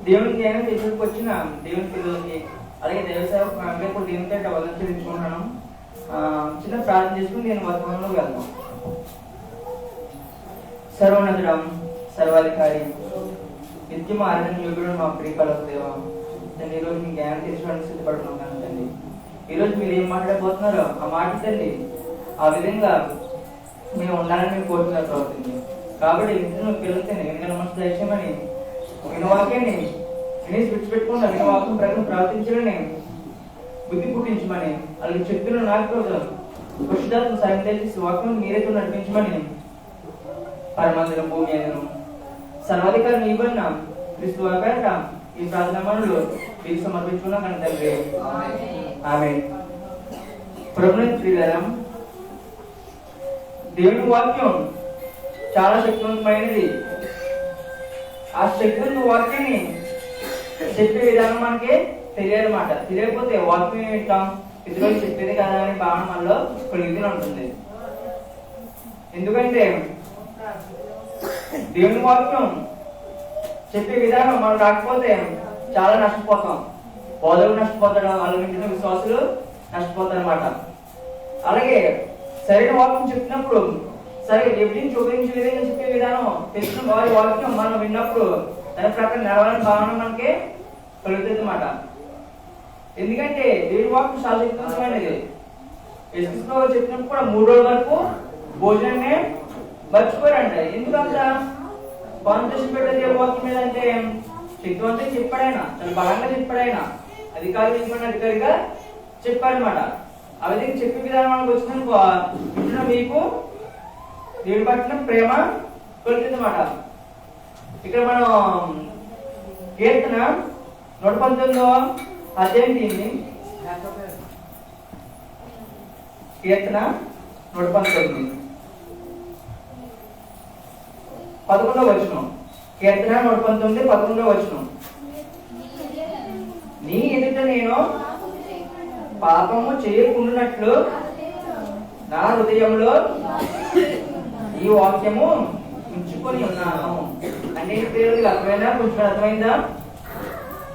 దేవుని జ్ఞానం తీసుకు వచ్చిన దేవుని పిల్లలకి అలాగే దేవసేవ ఫ్యామిలీ కూడా దేవునితో వదిలించుకుంటున్నాను. చిన్న ప్రార్థన చేసుకుని నేను వర్తమానంలో వెళ్తాను. సర్వోన్నతుడం సర్వాధికారి నిత్యం ఆరాధన యోగుడు మా ప్రియపలకు దేవా, నేను ఈరోజు మీ జ్ఞానం తీసుకోవడానికి సిద్ధపడుతున్నాను తండ్రి. ఈరోజు మీరు ఏం మాట్లాడబోతున్నారో ఆ మాట తండ్రి ఆ విధంగా మేము ఉండాలని మేము కోరుతున్నారు ప్రవర్తించి. కాబట్టి నిత్యం పిల్లలతో ఎందుకంటే మనసు దయచేయమని వినవాక్యాన్ని వినేసి విడిచిపెట్టుకున్నా వినవాక్యం ప్రకారం ప్రవర్తించాలని బుద్ధి పుట్టించమని అలాగే చెప్తున్న నాకు పురుషుదాత్మ సాయం తెలిసి వాక్యం మీరైతే నడిపించమని పరమాంతరం భూమి అదను సర్వాధికారం ఇవ్వన్న క్రీస్తు వాక ఈ ప్రార్థన మనలో మీకు సమర్పించుకున్నా కానీ తండ్రి ఆమేన్. ప్రభుని ప్రియులారా, దేవుని వాక్యం చాలా శక్తివంతమైనది. ఆ శక్తివంత వాక్యాన్ని చెప్పే విధానం మనకి తెలియాలన్నమాట. తెలియకపోతే వాక్యం వింటాం, ఇతరులు చెప్పేది కదా అనే భావన మనలో కలిగితూనే ఉంటుంది. ఎందుకంటే దేవుని వాక్యం చెప్పే విధానం మనం రాకపోతే చాలా నష్టపోతాం. బోధకులు నష్టపోతాడు, అలాగే విశ్వాసులు నష్టపోతారు అనమాట. అలాగే సరైన వాక్యం చెప్పినప్పుడు సరే ఎవిడెన్స్ చూపించే విధంగా చెప్పే విధానం తెలిసిన వారి వాక్యం మనం విన్నప్పుడు దాని ప్రకారం నడవాలని భావన మనకి కలుగుతుంది అన్నమాట. ఎందుకంటే దేవుని వాక్యం చాలా శక్తివంతమైనది. యేసుక్రీస్తు చెప్పినప్పుడు కూడా 3 రోజుల వరకు భోజనాన్ని మర్చిపోయారంట. ఎందుకంత కాన్సన్ట్రేషన్ పెట్టే దేవుని వాక్యం మీద అంటే శక్తివంతంగా చెప్పాడైనా, చాలా బలంగా చెప్పాడైనా, అధికారిగా చెప్పారనమాట. ఆ విధంగా చెప్పే విధానం మనకు వచ్చిన మీకు దేవుడి పట్ల ప్రేమ కలుగుతుంది అన్నమాట. ఇక్కడ మనం కీర్తన 119వ అధ్యాయం తీయండి. కీర్తన 119 11వ వచనం. కీర్తన 119 11వ వచనం. నీ ఎదుట నేను పాపము చేయకుండానట్లు నా హృదయంలో ఈ వాక్యము ఉంచుకొని ఉన్నాను. అంటే పేరు అర్థమైందా? కొంచెం అర్థమైందా?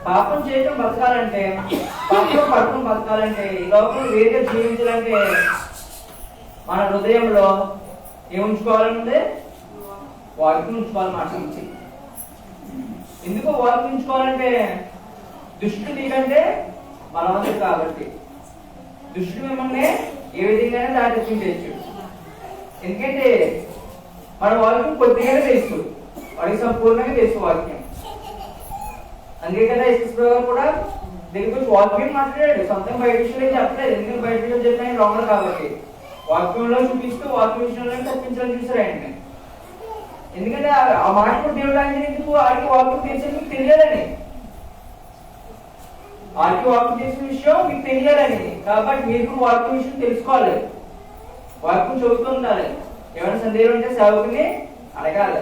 పాపం చేయటం బతకాలంటే, పాపం పడటం బతకాలంటే, ఈ లోపల వేరే జీవించాలంటే మన హృదయంలో ఏముంచుకోవాలంటే వాక్యం ఉంచుకోవాలన్నమాట. ఎందుకు వాక్యం ఉంచుకోవాలంటే దుష్టుడు నీకంటే బలవంతుడు కాబట్టి. దుష్టుడు మిమ్మల్ని ఏ విధంగానే దాటించవచ్చు. ఎందుకంటే మన వాక్యం కొద్దిగానే తెలుసు, వాడికి సంపూర్ణంగా తెలుసు వాక్యం. అందుకే కదా యేసుక్రీస్తు గారు కూడా దగ్గర వచ్చి వాక్యం మాట్లాడాడు, సొంతంగా బయట విషయాలు చెప్పలేదు. ఎందుకంటే బయట విషయాలు చెప్పిన రాంగ్ కాబట్టి వాక్యంలో చూపిస్తూ వాక్యం విషయంలో తప్పించాలని చూసారు ఆయన. ఎందుకంటే ఆ మాట కూడా దేవుడు ఆయన ఎందుకు ఆడికి వాక్యం తెలిసేది మీకు తెలియాలని, ఆడికి వాక్యం తెలిసిన విషయం మీకు తెలియాలని. కాబట్టి మీరు వాక్యం విషయం తెలుసుకోవాలి, వాక్యం చదువుతూ ఉండాలి. ఏమైనా సందేహాలు ఉంటే సేవకుని అడగాలి.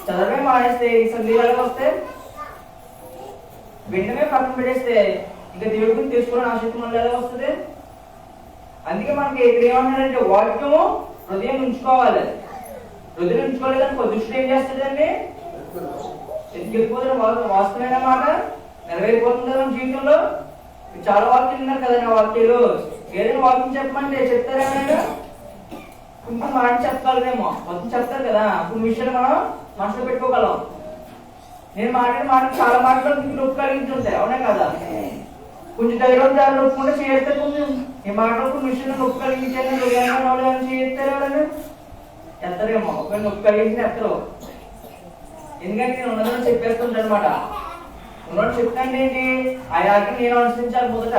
చదవమే మానేస్తే ఈ సందేహాలు వస్తే వెంటనే పక్కన పెట్టేస్తే ఇంకా దేవుడి గురించి తెలుసుకోవడం ఆసక్తి మనలో ఎలా వస్తుంది? అందుకే మనకి ఇక్కడ ఏమన్నాడంటే వాక్యము హృదయం ఉంచుకోవాలి. హృదయం ఉంచుకోలేదని దుష్టుడు ఏం చేస్తాడండి? ఎత్తుకెళ్ళిపోతున్న వాస్తవమైన మాట నెరవేరిపోతుంది మన జీవితంలో. చాలా వాక్యాలు ఉన్నారు కదా నా వాక్యాలు. ఏదైనా వాక్యం చెప్పమంటే చెప్తారేమైనా? కొంచెం మాట చెప్తారేమో, మొత్తం చెప్తారు కదా. కొన్ని విషయాలు మనం మనసులో పెట్టుకోగలం. నేను మాట్లాడిన మాట చాలా మాటలు మీకు నొప్పి కలిగించుంటాయి, అవునా కదా? కొంచెం ధైర్యం దారి నొప్పుకుంటే చేస్తే కొంచెం ఈ మాటలు కొన్ని విషయంలో నొప్పి కలిగించాను చేస్తారు ఎవరైనా ఎత్తరేమో. ఒకవేళ నొప్పి కలిగించిన ఎత్తరు. ఎందుకంటే నేను ఉన్నదని చెప్పేస్తుంటాను అనమాట. ఉన్నట్టు చెప్తాను ఏంటి ఆ యాకి నేను అనుసరించాలి. మొదట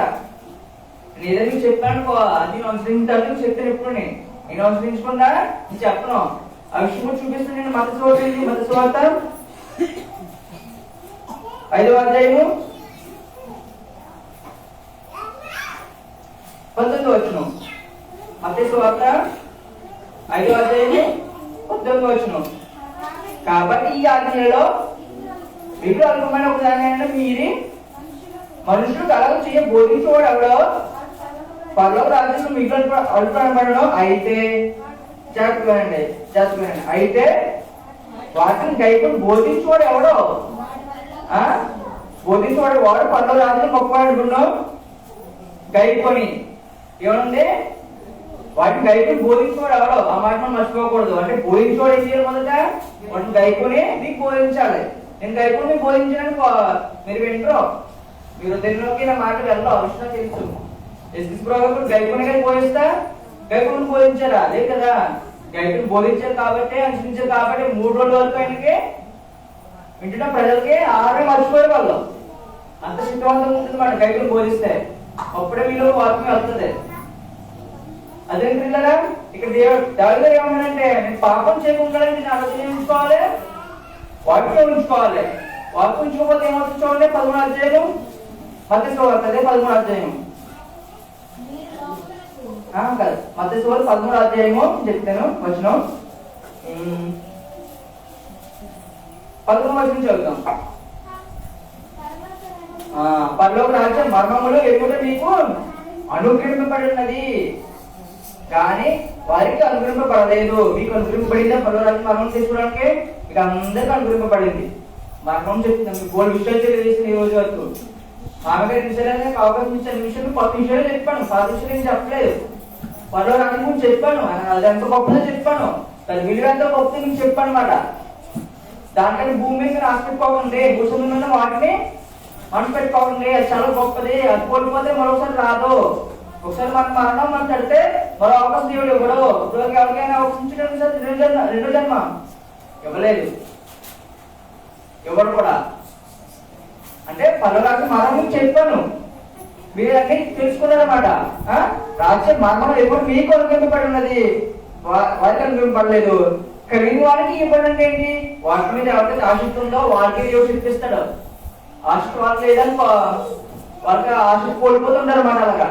నేను ఏదైనా మీకు చెప్పాను అది అనుసరించాలి చెప్తాను. ఎప్పుడు నేను అనుసరించకుండా నేను చెప్పను. ఆ విషయం చూపిస్తాను. నేను మత సువార్త 5వ అధ్యాయము 19వ వచనం. మత్తయి సువార్త 5వ అధ్యాయము 19వ వచనం. కాబట్టి ఈ ఆజ్ఞలలో మీకు అల్పమైన ఒక దాని మీరి మనుషులు కలగ చేయ బోధించేవాడు ఎవడో పర్లోక రాజ్యంలో మీకు అల్పడడం అయితే జాగ్రత్తగానండి. అయితే వాటిని గైకొని బోధించేవాడు ఎవడో బోధించేవాడు వాడు పనులు రాజు గొప్పవాడుకున్నాం గైకొని ఏమనుంది వాటిని గైకొని బోధించేవాడు ఎవరో ఆ మాట మనం మర్చిపోకూడదు. అంటే బోధించేవాడు ఏం చేయాలి? మొదట వాటిని గైకొని మీకు బోధించాలి. నేను గైకొని మీకు బోధించడానికి మీరు వింటారు, మీరు దీనిలోకి నా మాట వెళ్ళాలి. అవసరం తెలుసు ఎస్కిస్ప్రోగ్రామ్ గైకొని కానీ బోధిస్తా గైకొని బోధించారా? లేదు కదా, గైకొని బోధించారు కాబట్టి అనుసరించారు కాబట్టి 3 రోజుల వరకు ఆయనకి వింటున్న ప్రజలకి ఆహారం మర్చిపోయే వాళ్ళు. అంత శక్తివంతంగా ఉంటుంది మాట గైకొని బోధిస్తే. అప్పుడే వీళ్ళు వాక్యం వెళ్తుంది. అదే పిల్లరా ఇక్కడ దేవుడు ఏమన్నాడంటే నేను పాపం చేయకుండా నేను ఆలోచన ఉంచుకోవాలి, వాక్యం ఉంచుకోవాలి. వాక్యం ఉంచుకోకపోతే ఏమవుతుంది చూడండి. 13వ అధ్యాయం మత్తయి సువార్త, అదే 13వ అధ్యాయం కాదు, మత్తయి సువార్త 13వ అధ్యాయము చెప్తాను వచనం 11వ వచనం చదువుతాం. పరలోక రాజ్యం మర్మములు ఎదుట మీకు అనుగ్రహింపబడి ఉన్నది కానీ వారికి అనుగ్రహింపబడలేదు. మీకు అనుగ్రహింపబడిందా? పరలోక రాజ్యం మర్మం తీసుకోవడానికి మీకు అందరికీ అనుగ్రహింపబడింది. మర్మం చెప్తున్నాం, మీకు 3 విషయాలు తెలియజేసిన ఈ రోజు వరకు. ఆమెగారి విషయాలనే అవకాశం ఇచ్చిన విషయాలు 10 విషయాలు చెప్పాను, 10 విషయాలు ఏం చెప్పలేదు. పరలోక రాజ్యం గురించి చెప్పాను, అది ఎంత గొప్పదో చెప్పాను, దాని విలువ ఎంత గొప్పదో మీకు చెప్పాను అనమాట. దానికని భూమి మీద ఆశ పెట్టుకోకండి, భూషణ మీద వాటిని మనసు పెట్టుకోకండి. అది చాలా గొప్పది, అది కోల్పోతే మరొకసారి రాదు. ఒకసారి మన మరణం మనం తడితే మరో అవకాశం దేవుడు ఇవ్వడు. ఇప్పుడు ఎవరికైనా అవకాశం రెండో జన్మ ఇవ్వలేదు, ఇవ్వడు కూడా. అంటే పర్వరాజు మరణం చెప్పాను, మీరు అన్ని తెలుసుకున్నారన్నమాట. రాజ్యం మరణం ఎప్పుడు మీకు అనుగ్రహింపబడి ఉన్నది, వారికి అనుగ్రహింపబడలేదు. కలిగిన వారికి ఇవ్వడండి ఏంటి? వాటి మీద ఎవరికైతే ఆసక్తి ఉందో వారికి దేవుడు శిక్షిస్తాడు. ఆసక్తి వాళ్ళకి లేదని వాళ్ళకి ఆసక్తి కోల్పోతుంటారు అన్నమాట. అలాగా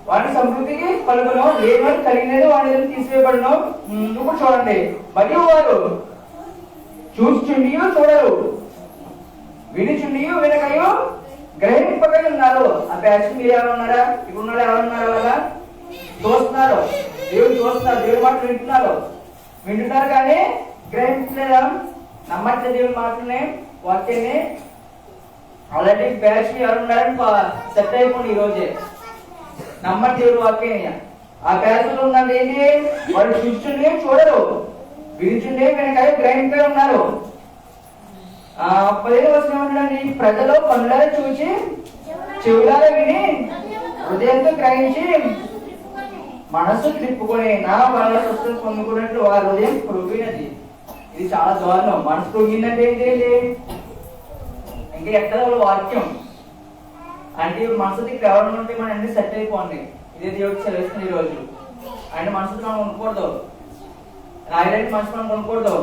వాడి సమృద్ధికి కలుగును, లేని కలిగినది వాడి దగ్గర తీసివేయబడను. ఇప్పుడు చూడండి, మరియు వారు చూచుచుండి చూడరు, వినిచుండి వినకయు గ్రహింపకై ఉన్నారు. ఆ ప్యాషన్ మీరు ఎవరు ఉన్నారా? ఇప్పుడు ఉన్న ఎవరున్నారు? అలాగా చూస్తున్నారు, దేవుడు చూస్తున్నారు, దేవుడి మాటలు వింటున్నారు కానీ గ్రహించలేదా? నమ్మట్లేదు దేవుడి మాటలని, వాక్యాన్ని. ఆల్రెడీ ప్యాషన్ ఎవరు ఉన్నారని సెట్ అయిపోండి ఈ రోజే. నమ్మటి దేవుడు వాక్యాన్ని. ఆ ప్యాషన్ ఉందండి ఏంటి? వాళ్ళు చూచుండి చూడరు, వినిచుండి వెనకాయ గ్రహింపై ఉన్నారు. 15వ వచనం ఏమంటాడండి? ప్రజలు కన్నులారా చూచి చెవులారా విని హృదయంతో గ్రహించి మనసు తిప్పుకొని నా వాళ్ళ స్వస్థత పొందుకున్నట్లు వారి హృదయం కృగినది. ఇది చాలా దారుణం. మనసు కృగినట్టు ఏంటి? ఇంకా ఎక్కడ వాక్యం అంటే మనసుకి కేవలం ఉంటే మనం అన్ని సెట్ అయిపోండి. ఇదే దేవుడికి సెలవుస్తుంది ఈ రోజు. అంటే మనసుతో మనం ఉండకూడదు, రాయడానికి మనసు మనం కొనకూడదు,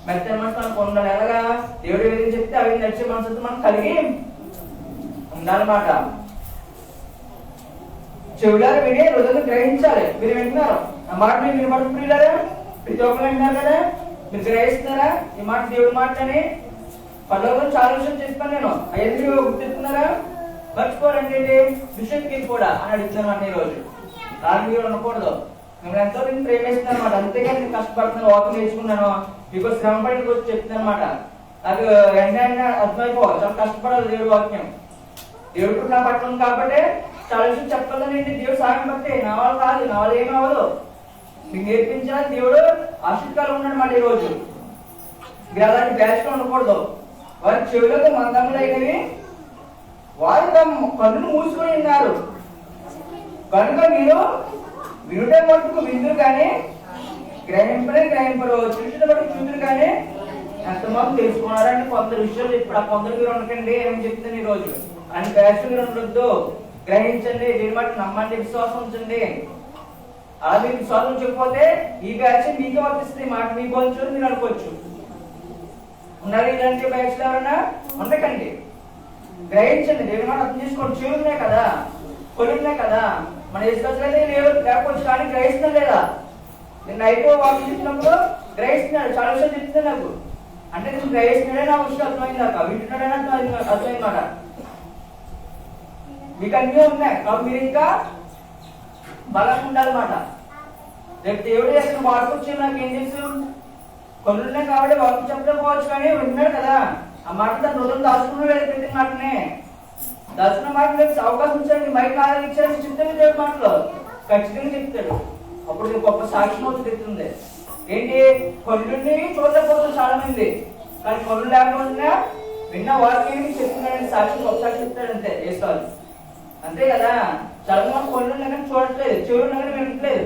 మెత్తని మనసు మనం కొనాలి. ఎలాగా? దేవుడు ఏదైనా చెప్తే అవి నడిచే మనసుతో మనం కలిగి ఉండాలన్నమాట. చెవులారా విని హృదయం గ్రహించాలి. మీరు వింటున్నారు ఆ మాట, మీరు వినపడుతున్నారా? ప్రతి ఒక్కరు వింటున్నారు కదా, మీరు గ్రహిస్తున్నారా ఈ మాట? దేవుడి మాట అని పల్లెలో చాలా విషయం చెప్పాను నేను, అవన్నీ గుర్తిస్తున్నారా? మర్చిపోరండి. విషయంకి కూడా అని అడుగుతున్నాను అన్న ఈ రోజు. దాని మీరు ఉండకూడదు. మిమ్మల్ని ఎంతో నేను ప్రేమిస్తున్నాను అనమాట. అంతేగా నేను కష్టపడుతున్నాను, వాక్ నేర్చుకున్నాను, మీకు శ్రమ పడి వచ్చి చెప్తున్నాను అనమాట. నాకు వెంటనే అర్థమైపోవాలి, చాలా కష్టపడాలి దేవుడి వాక్యం. దేవుడు నా పట్ల ఉంది కాబట్టి చాలా విషయం చెప్పాలనండి. దేవుడు సాయం పడితే నా వాళ్ళు కాదు, నా వాళ్ళు ఏమి అవ్వదు. మీకు నేర్పించాలని దేవుడు ఆశీర్వాదాలు ఉన్నాడు అన్నమాట ఈ రోజు. మీరు అలాంటి బ్యాచ్ లో ఉండకూడదు. వారి చెవులకు మందములైనవి వారు తమ కన్నును మూసుకొని ఉన్నారు కనుక మీరు వినుట మటుకు విందురు కానీ గ్రహింపరు, చూసిన మటుకు చూదురు కానీ ఎంతమంది తెలుసుకున్నారని కొందరు విషయాలు ఇప్పుడు ఆ కొందరు మీరు ఉండకండి. ఏమని చెప్తుంది ఈ రోజు అని బ్యాచ్ మీరు ఉండొద్దు. గ్రహించండి, దీని బట్టి నమ్మండి, విశ్వాసం ఉంచండి. అలా మీకు విశ్వాసం చెప్పకపోతే ఈ బ్యాచ్ మీకే వర్తిస్తుంది. మాట మీకు వచ్చు మీరు అనుకోవచ్చు. ఉన్నారు ఇలాంటి బ్యాచ్ ఎవరన్నా ఉండకండి. గ్రహించండి, దేవుని మాట అర్థం చేసుకోండి. చెవులున్నాయి కదా, కొన్ని ఉన్నాయి కదా, మన విశ్వాసాలు లేకపోవచ్చు కానీ గ్రహిస్తున్నా లేదా? నేను నైట్ వాక్ చేసినప్పుడు గ్రహిస్తున్నాడు, చాలా విషయాలు చెప్తుంది నాకు. అంటే నేను గ్రహిస్తున్నాడే నా విషయం అర్థమైంది దాకా, వింటున్నాడని అర్థమైందన్నమాట. మీకు అన్నీ ఉన్నాయి కాబట్టి మీరు ఇంకా బలంగా ఉండాలన్నమాట. రేపు దేవుడు ఎక్కడ వాడుకొచ్చి నాకు ఏం తెలుసు? కొన్ని ఉన్నాయి కాబట్టి వాకు చెప్పడం పోవచ్చు కానీ వింటున్నాడు కదా, ఆ మాట తన హృదయం దాచుకున్నాడు ప్రతి మాటనే. దాచుకున్న మాట అవకాశం ఇచ్చాడు, బయట ఆదాయం ఇచ్చాడు, చెప్తాడు దేవుడి మాటలో ఖచ్చితంగా చెప్తాడు. అప్పుడు గొప్ప సాక్ష్యం అవుతుంది చెప్తుంది. ఏంటి, కళ్ళుని చూడలేకపోతుంది చాలా మంది, కానీ కళ్ళు లేకుండా విన్న వాక్యాన్ని చెప్తున్నాడని సాక్షి గొప్ప సాక్షి చెప్తాడంతే వేసుకోవాలి. అంతే కదా, చాలా మంది కళ్ళు కానీ చూడట్లేదు, చెవులు కానీ వినట్లేదు.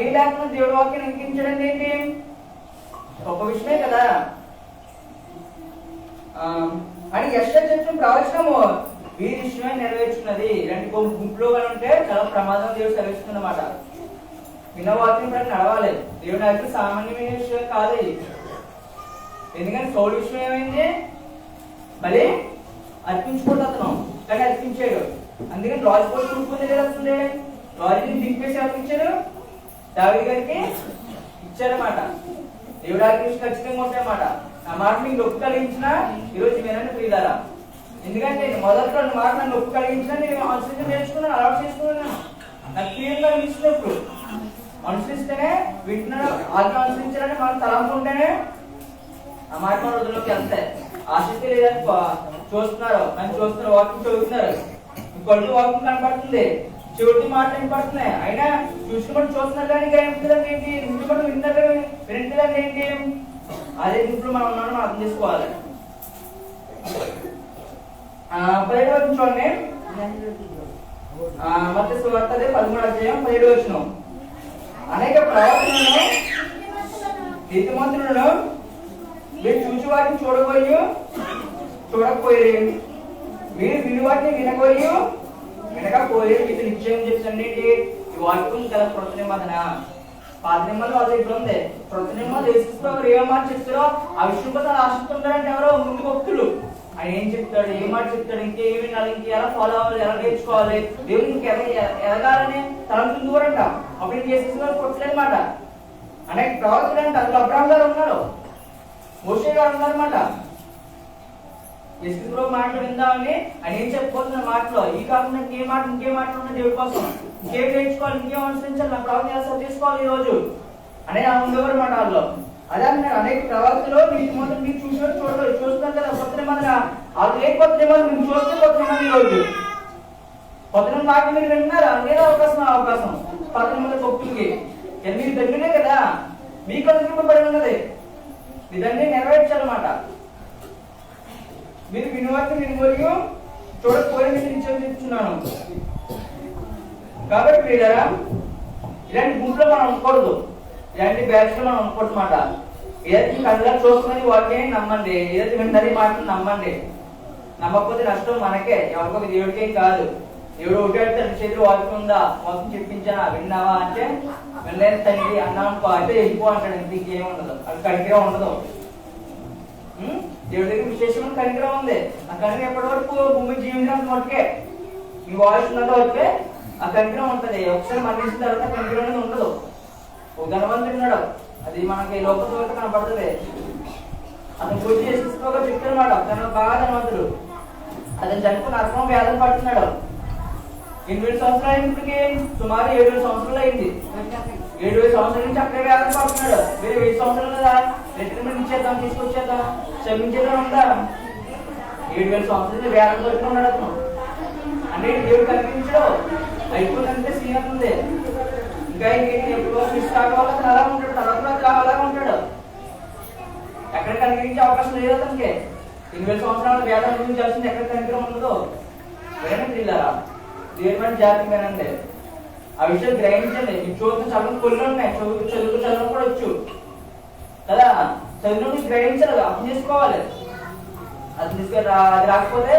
ఏం లేకుండా దేవుడి వాక్యం వినిపించడం ఏంటి గొప్ప విషయమే కదా. అని యెషయా చెప్పిన ప్రవచనము ఈ విషయమే నెరవేర్చున్నది. ఇలాంటి గుంపులో కానీ ఉంటే చాలా ప్రమాదం దేవుడు సెలవిస్తుంది అన్నమాట. విన్న వాక్యం ప్రతి నడవాలి. దేవుడి అయితే సామాన్యమైన విషయం కాదు ఇది. ఎందుకంటే సౌలు విషయం ఏమైంది, మళ్ళీ అర్పించుకుంటూ అతను కానీ అర్పించాడు. అందుకని రాజు పోయి చూసుకుంది కదా వస్తుంది. రాజుని దింపేసి అర్పించాడు, దావీదు గారికి ఇచ్చారన్నమాట. దేవుడి ఆజ్ఞ ఖచ్చితంగా ఉంటాయన్నమాట. ఆ మాట మీకు నొప్పి కలిగించినా ఈరోజు వినండి ప్రియులారా. ఎందుకంటే మొదట్లో మాట నాకు నొప్పి కలిగించినా నేను అనుసరించి నేర్చుకున్నాను, అలవాటు చేసుకున్నాను. నాకు క్లియర్గా అనిపిస్తున్నప్పుడు అనుసరిస్తేనే వింటున్నాడు, ఆజ్ఞ అనుసరించాలని మనం తలంపు ఉంటేనే ఆ మాట మన రోజుల్లోకి వెళ్తాయి. ఆసక్తి లేదని చూస్తున్నారు, కానీ చూస్తున్నారు, వాక్యం చదువుతున్నారు, కళ్ళు వాక్యం కనపడుతుంది, చెవిటి మాట కనపడుతున్నాయి, అయినా చూసుకుని చూస్తున్నారు కానీ ఇంకా వింటుందంటే ఏంటి, వింటుకుంటూ వింటున్నారు వింటుందంటే ఏంటి, అదే ఇంట్లో మనం ఉన్నామని మనం అర్థం చేసుకోవాలి. 17వ వచనం చూడండి. మత్తయి సువార్త 13వ అనేక ప్రవక్తలను నీతిమంతులను మీరు చూసి వాటిని చూడకపోయి, మీరు విని వాటిని వినకపోయి మీకు నిశ్చయం చెప్తుంది. ఈ వాక్యం కదా కొత్త నిబంధన. పాత నిబంధనలు అది ఇప్పుడు ఉంది. కొత్త నిబంధనలు యేసుక్రీస్తు ఏ మాట చెప్తారో ఆ విషయం కోసం ఆసక్తి ఉంటారంటే ఎవరో ముందు భక్తులు. ఆయన ఏం చెప్తాడు, ఏ మాట చెప్తాడు, ఇంకేమి వినాలి, ఇంకెలా ఫాలో అవ్వాలి, ఎలా నేర్చుకోవాలి, దేవుడు ఇంకెలా ఎదగాలని తలంపు దూరంట. అప్పుడు యేసుక్రీస్తు కొట్టలేదన్నమాట. అనేక ప్రవక్తలు అంటే అందులో అబ్రాహం గారు ఉన్నారు, మోషే గారు ఉన్నారన్నమాట. యేసుక్రీస్తు మాటలు విందామని ఆయన ఏం చెప్పబోతున్న మాటలో ఈ కాకుండా ఇంకే మాటలు ఉన్నాయి దేవుడి కోసం, ఇంకేం నేర్చుకోవాలి, ఇంకేం అనుసరించాలి, నా ప్రవక్త తీసుకోవాలి ఈ రోజు అనే ఉండేవారు మాట వాళ్ళు. అదే అంటున్నారు, అనేక ప్రవక్తలు మీరు చూస్తున్నారు కదా కొత్త నిబంధన. అది ఏ కొత్త నిబంధన మీరు చూస్తే కొత్త నిబంధన ఈ రోజు కొత్త మాట మీరు వింటున్నారు, అదే అవకాశం పాత నిబంధన భక్తులకి మీరు దగ్గరే కదా, మీకు అనుకూలపడి ఉన్నది, మీ దాన్ని నెరవేర్చాలన్నమాట. మీరు వినివాటిని వినిగొలిగి చూడకపోయి మీకు నిశ్చయం చెప్తున్నాను. కాబట్టి ప్రియులారా, ఇలాంటి గుంపులో మనం ఉండకూడదు, ఇలాంటి బ్యాచ్ లో మనం ఉండకూడదు అన్నమాట. ఏదైతే కళ్ళ చూసుకుని వాటిని నమ్మండి, ఏదైతే వింటది మాటలు నమ్మండి. నమ్మకపోతే నష్టం మనకే, ఎవరికొక దేవుడికేం కాదు. దేవుడు ఒకటి తన చేతిలో వాక్యం ఉందా, మొత్తం చెప్పించానా, విన్నావా అంటే వినలేదు తండ్రి అన్నాను అయితే వెళ్ళిపో అంటాడు. ఇంకేం ఉండదు, అది కనికరం ఉండదు. దేవుడి దగ్గర విశేషమైన కనికరం ఉంది. ఆ కనికరం ఎప్పటి వరకు భూమి జీవించడానికి మటుకే, మీ వాయిస్ ఉన్నంత వరకే ఆ కనికరం ఉంటుంది. ఒకసారి మరణించిన తర్వాత కనికరం అనేది ఉండదు. ఒక ధనవంతుడు ఉన్నాడు, అది మనకి లోపల వరకు కనపడుతుంది. అతను పూర్తి చేసేసుకోగా చెప్తున్నమాట, తను బాగా ధనవంతుడు. అతను చనిపోయిన నరకం వ్యాధులు పడుతున్నాడు. 8,000 సంవత్సరాలు అయినప్పటికీ సుమారు 7,000 సంవత్సరాలు అయింది. 7,000 సంవత్సరాల నుంచి అక్కడే వ్యాధులు పడుతున్నాడు. వేరే 1000 సంవత్సరాలు కదా రిటైర్మెంట్ ఇచ్చేద్దాం, తీసుకొచ్చేద్దాం, క్షమించేద్దాం ఉందా? 7,000 సంవత్సరాలు వ్యాధులు పడుతున్నాడు అతను. అంటే దేవుడు కనిపించడు, అయిపోయిందంటే సీనియర్ ఉంది. ఇంకా ఎప్పుడో మిస్ కావాలి అతను అలా ఉంటాడు, తర్వాత అలాగా ఉంటాడు. ఎక్కడ కనిపించే అవకాశం లేదు అతనికి. 8,000 సంవత్సరాల వ్యాధుల గురించి తెలిసింది, ఎక్కడ కనికరం ఉండదు. వినండి పిల్లరా, దేవుడి జాతి వినండి, ఆ విషయం గ్రహించండి. మీ చదువుకు చదువు కొన్ని ఉన్నాయి, చదువు కూడా వచ్చు కదా, చదువు గ్రహించాలి, అర్థం చేసుకోవాలి. అది రాకపోతే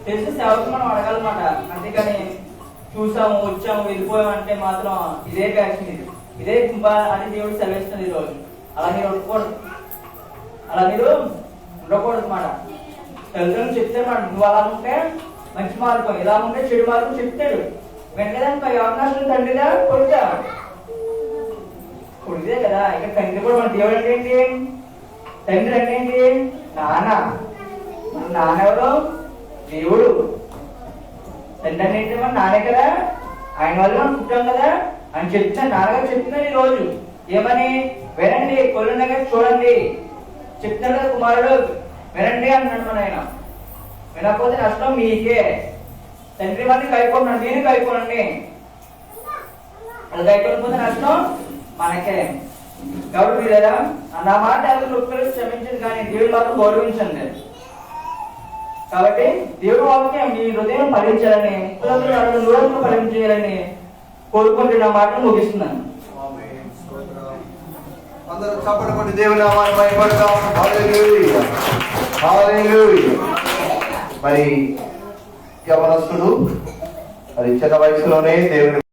తెలిసి సేవకు మనం అడగాలన్నమాట. అంతేకాని చూసాము వచ్చాము వెళ్ళిపోయాము అంటే మాత్రం ఇదే ప్యాషన్, ఇదే అని దేవుడు సెలవిస్తుంది ఈ రోజు. అలా మీరు ఉండకూడదు, అలా మీరు ఉండకూడదు అన్నమాట. తల్లిదండ్రులు చెప్తే మాట, నువ్వు అలా ఉంటే మంచి మార్గం, ఇలా ఉంటే చెడు మార్గం చెప్తాడు. వెంటనే అవకాశం తండ్రిదా కొడుతా కొడితే కదా. ఇక్కడ తండ్రి కూడా మన దేవుడు అంటే ఏంటి, తండ్రి అంటే ఏంటి, నాన్న. మన నాన్న ఎవరు, దేవుడు. తండ్రి అంటే ఏంటి, మన నానే కదా, ఆయన వల్ల మనం పుట్టాం కదా అని చెప్తాను. నాన్నగారు చెప్తున్నాడు ఈ రోజు ఏమని, వినండి, కొలుండగా చూడండి చెప్తున్నాడు కదా కుమారుడు. వినండి అన్నాడు మన ఆయన. వినకపోతే నష్టం మీకే. తండ్రి వారిని కైపోన్నాడు, నేను కైపోనండి. అది కైపోకపోతే నష్టం మనకే. కాబట్టి లేదా నా మాట ఎవరు ఒక్కరికి క్షమించండి, కానీ దేవుడి మాత్రం గౌరవించండి. కాబట్టి దేవుడు వాక్యం మీ హృదయం ఫలించాలని, నూరంలో ఫలించాలని కోరుకుంటే నా మాటను ముగిస్తున్నాను. అందరూ చప్పట్లు కొట్టి దేవుని నామాన్ని మహిమపడదాం. హల్లెలూయా, హల్లెలూయా. మరి యవనస్తుడు మరి చిన్న వయసులోనే దేవుని